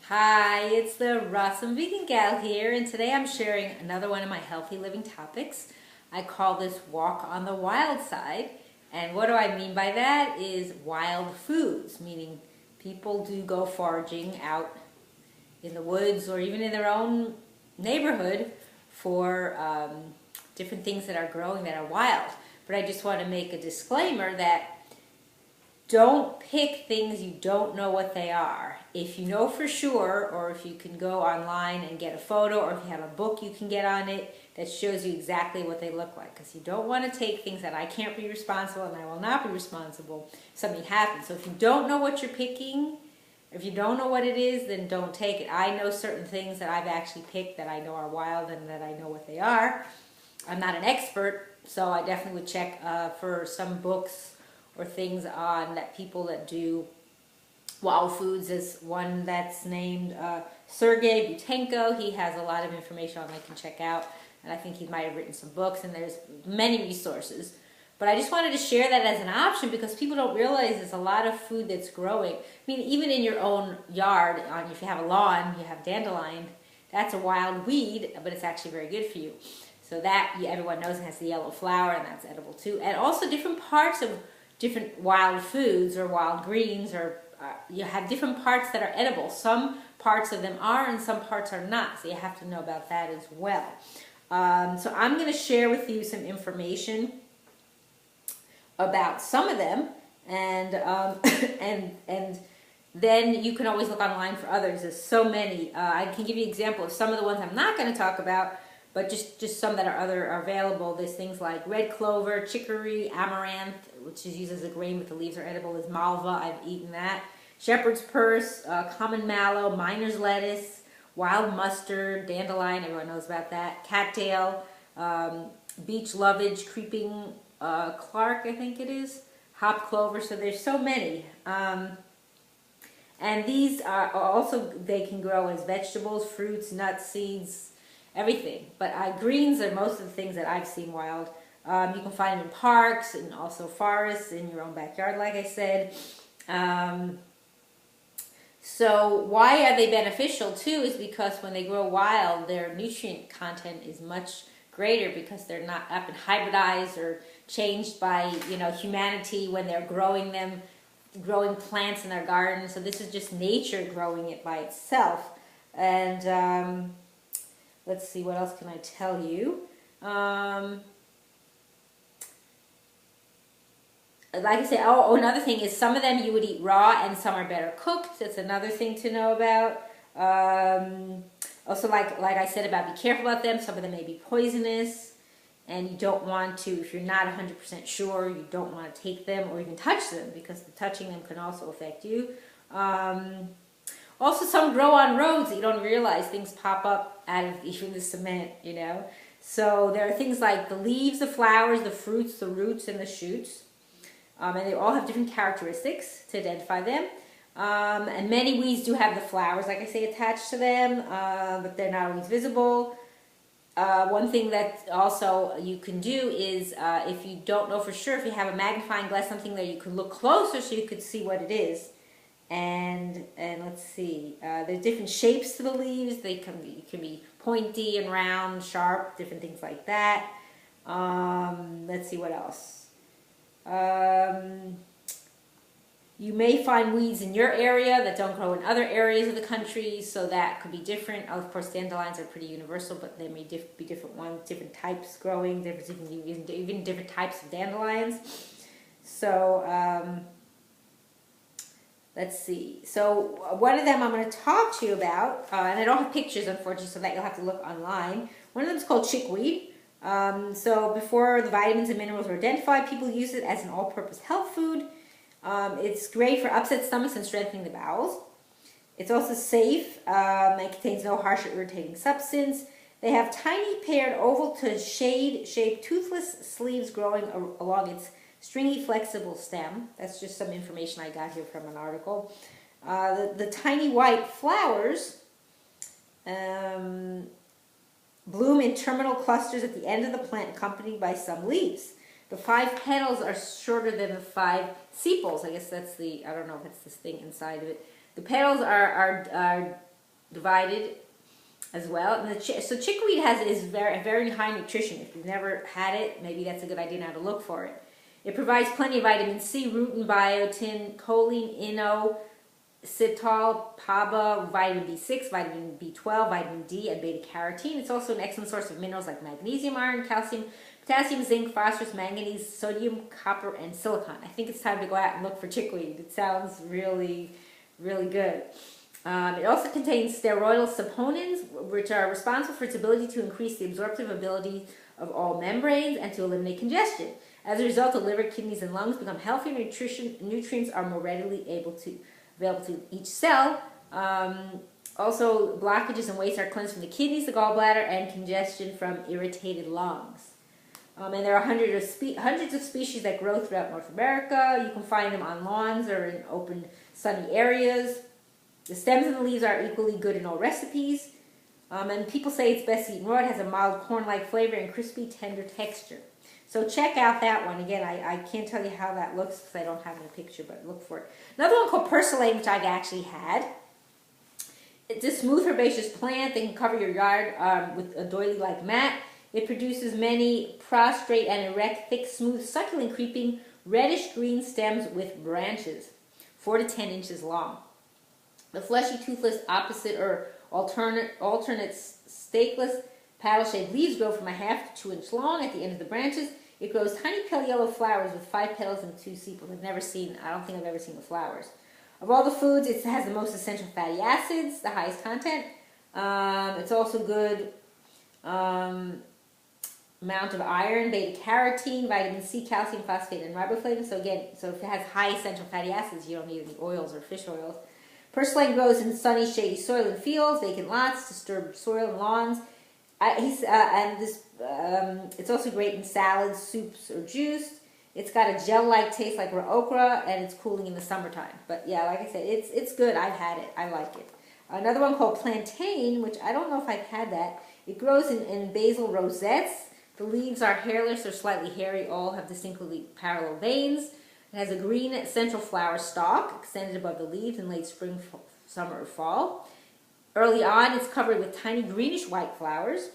Hi, it's the Awesome Vegan Gal here, and today I'm sharing another one of my healthy living topics. I call this Walk on the Wild Side, and what do I mean by that is wild foods, meaning people do go foraging out in the woods or even in their own neighborhood for different things that are growing that are wild. But I just want to make a disclaimer that don't pick things you don't know what they are. If you know for sure, or if you can go online and get a photo, or if you have a book you can get on it that shows you exactly what they look like. Because you don't want to take things that I can't be responsible and I will not be responsible if something happens. So if you don't know what you're picking, if you don't know what it is, then don't take it. I know certain things that I've actually picked that I know are wild and that I know what they are. I'm not an expert, so I definitely would check for some books or things on that people that do wild foods. Is one that's named Sergei Boutenko. He has a lot of information on I can check out, and I think he might have written some books, and there's many resources. But I just wanted to share that as an option because people don't realize there's a lot of food that's growing. I mean, even in your own yard, if you have a lawn, you have dandelion, that's a wild weed, but it's actually very good for you. So that everyone knows it has the yellow flower, and that's edible too. And also different parts of different wild foods or wild greens, or you have different parts that are edible. Some parts of them are and some parts are not, so you have to know about that as well. So I'm going to share with you some information about some of them, and and then you can always look online for others. There's so many. I can give you an example of some of the ones I'm not going to talk about, but just some that are available. There's things like red clover, chicory, amaranth, which is used as a grain but the leaves are edible, is malva. I've eaten that. Shepherd's purse, common mallow, miner's lettuce, wild mustard, dandelion, everyone knows about that. Cattail, beech lovage, creeping Clark, I think it is, hop clover. So there's so many. And these are also, they can grow as vegetables, fruits, nuts, seeds, everything. But greens are most of the things that I've seen wild. You can find them in parks and also forests, in your own backyard, like I said. So why are they beneficial too is because when they grow wild, their nutrient content is much greater because they're not up and hybridized or changed by humanity when they're growing them, growing plants in their garden. So this is just nature growing it by itself. And let's see, what else can I tell you? Like I said, another thing is some of them you would eat raw and some are better cooked. That's another thing to know about. Also, like I said about be careful about them. Some of them may be poisonous, and you don't want to, if you're not 100% sure, you don't want to take them or even touch them because the touching them can also affect you. Also, some grow on roads that you don't realize. Things pop up out of even the cement, So there are things like the leaves, the flowers, the fruits, the roots, and the shoots. And they all have different characteristics to identify them. And many weeds do have the flowers, like I say, attached to them, but they're not always visible. One thing that also you can do is, if you don't know for sure, if you have a magnifying glass, something that you could look closer so you could see what it is. And let's see, there's different shapes to the leaves. They can be pointy and round, sharp, different things like that. Let's see what else. You may find weeds in your area that don't grow in other areas of the country, so that could be different. Of course, dandelions are pretty universal, but there may be different ones, different types growing, even different types of dandelions. So, let's see. So one of them I'm going to talk to you about, and I don't have pictures, unfortunately, so that you'll have to look online. One of them is called chickweed. So before the vitamins and minerals were identified, people used it as an all-purpose health food. It's great for upset stomachs and strengthening the bowels. It's also safe. It contains no harsh or irritating substance. They have tiny paired oval to shade-shaped toothless sleeves growing along its stringy flexible stem. That's just some information I got here from an article. The tiny white flowers bloom in terminal clusters at the end of the plant, accompanied by some leaves. The 5 petals are shorter than the 5 sepals. I guess that's I don't know if it's this thing inside of it. The petals are divided as well. And so chickweed is very high nutrition. If you've never had it, maybe that's a good idea now to look for it. It provides plenty of vitamin C, rutin, biotin, choline, inositol, PABA, vitamin B6, vitamin B12, vitamin D, and beta-carotene. It's also an excellent source of minerals like magnesium, iron, calcium, potassium, zinc, phosphorus, manganese, sodium, copper, and silicon. I think it's time to go out and look for chickweed. It sounds really, really good. It also contains steroidal saponins, which are responsible for its ability to increase the absorptive ability of all membranes and to eliminate congestion. As a result, the liver, kidneys, and lungs become healthier. Nutrients are more readily available to each cell. Also, blockages and waste are cleansed from the kidneys, the gallbladder, and congestion from irritated lungs. And there are hundreds of species that grow throughout North America. You can find them on lawns or in open, sunny areas. The stems and the leaves are equally good in all recipes. And people say it's best eaten raw. It has a mild corn-like flavor and crispy, tender texture. So check out that one. Again, I can't tell you how that looks because I don't have any picture, but look for it. Another one called purslane, which I've actually had. It's a smooth herbaceous plant. They can cover your yard with a doily-like mat. It produces many prostrate and erect, thick, smooth, succulent, creeping, reddish-green stems with branches, 4 to 10 inches long. The fleshy, toothless, opposite or alternate stakeless, paddle-shaped leaves grow from a half to 2 inch long at the end of the branches. It grows tiny pale yellow flowers with 5 petals and 2 sepals. I don't think I've ever seen the flowers. Of all the foods, it has the most essential fatty acids, the highest content. It's also good amount of iron, beta-carotene, vitamin C, calcium, phosphate, and riboflavin. So if it has high essential fatty acids, you don't need any oils or fish oils. Purslane grows in sunny, shady soil and fields, vacant lots, disturbed soil and lawns. It's also great in salads, soups, or juice. It's got a gel-like taste like raw okra, and it's cooling in the summertime. But yeah, like I said, it's good. I've had it. I like it. Another one called plantain, which I don't know if I've had that. It grows in basal rosettes. The leaves are hairless or slightly hairy. All have distinctly parallel veins. It has a green central flower stalk extended above the leaves in late spring, summer, or fall. Early on, it's covered with tiny greenish-white flowers,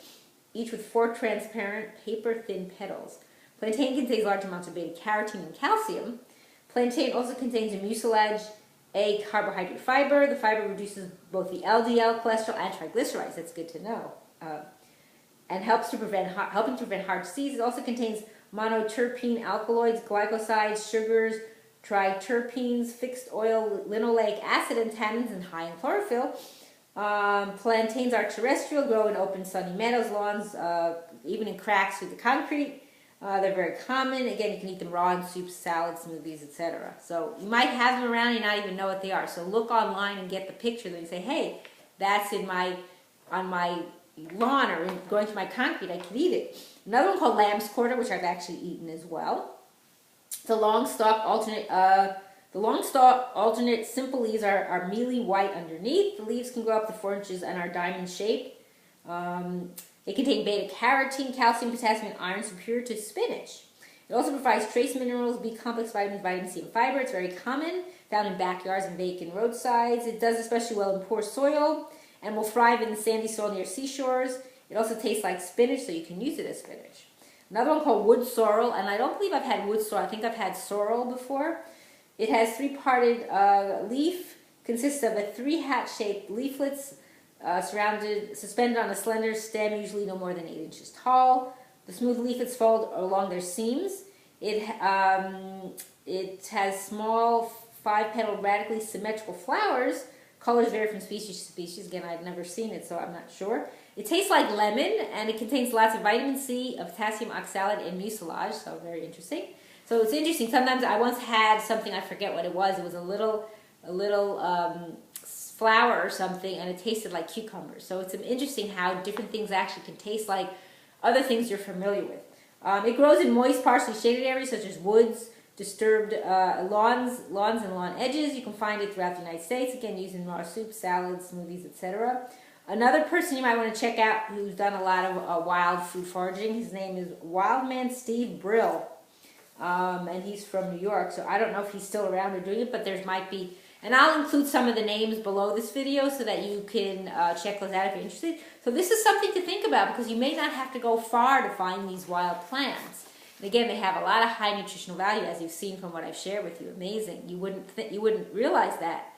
each with 4 transparent, paper-thin petals. Plantain contains large amounts of beta-carotene and calcium. Plantain also contains a mucilage, a carbohydrate fiber. The fiber reduces both the LDL cholesterol and triglycerides. That's good to know. And helping to prevent heart disease. It also contains monoterpene alkaloids, glycosides, sugars, triterpenes, fixed oil, linoleic acid, and tannins, and high in chlorophyll. Plantains are terrestrial, grow in open sunny meadows, lawns, even in cracks through the concrete. They're very common. Again, you can eat them raw in soups, salads, smoothies, etc. So you might have them around and not even know what they are. So look online and get the picture. Then you say, hey, that's on my lawn or going through my concrete. I can eat it. Another one called lamb's quarter, which I've actually eaten as well. The long stalk alternate simple leaves are mealy white underneath. The leaves can grow up to 4 inches and are diamond shaped. They contain beta-carotene, calcium, potassium, and iron superior to spinach. It also provides trace minerals, B-complex vitamins, vitamin C, and fiber. It's very common, found in backyards and vacant roadsides. It does especially well in poor soil and will thrive in sandy soil near seashores. It also tastes like spinach, so you can use it as spinach. Another one called wood sorrel, and I don't believe I've had wood sorrel. I think I've had sorrel before. It has 3-parted leaf, consists of 3 hat-shaped leaflets suspended on a slender stem, usually no more than 8 inches tall. The smooth leaflets fold along their seams. It has small 5-petaled, radically symmetrical flowers. Colors vary from species to species. Again, I've never seen it, so I'm not sure. It tastes like lemon, and it contains lots of vitamin C, of potassium oxalate, and mucilage, so very interesting. So it's interesting. Sometimes I once had something, I forget what it was. It was a little flower or something, and it tasted like cucumbers. So it's interesting how different things actually can taste like other things you're familiar with. It grows in moist, partially shaded areas such as woods, disturbed lawns and lawn edges. You can find it throughout the United States, again, used in raw soups, salads, smoothies, etc. Another person you might want to check out who's done a lot of wild food foraging, his name is Wildman Steve Brill, and he's from New York, so I don't know if he's still around or doing it, but there might be And I'll include some of the names below this video so that you can check those out if you're interested. So this is something to think about because you may not have to go far to find these wild plants. And again, they have a lot of high nutritional value, as you've seen from what I've shared with you. Amazing. You wouldn't realize that.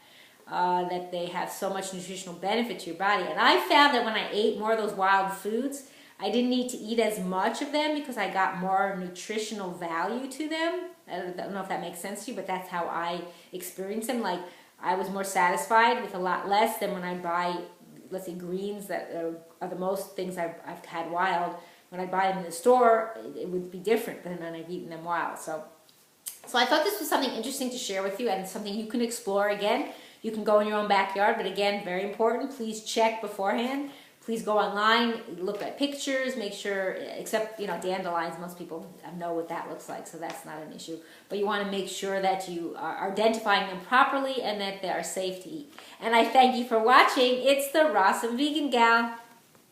That they have so much nutritional benefit to your body. And I found that when I ate more of those wild foods, I didn't need to eat as much of them because I got more nutritional value to them. I don't know if that makes sense to you, but that's how I experience them. Like, I was more satisfied with a lot less than when I buy, let's say, greens that are the most things I've had wild. When I buy them in the store, it would be different than when I've eaten them wild. So I thought this was something interesting to share with you and something you can explore again. You can go in your own backyard, but again, very important, please check beforehand. Please go online, look at pictures, make sure, except, dandelions, most people know what that looks like, so that's not an issue. But you want to make sure that you are identifying them properly and that they are safe to eat. And I thank you for watching. It's the Rawesome Vegan Gal.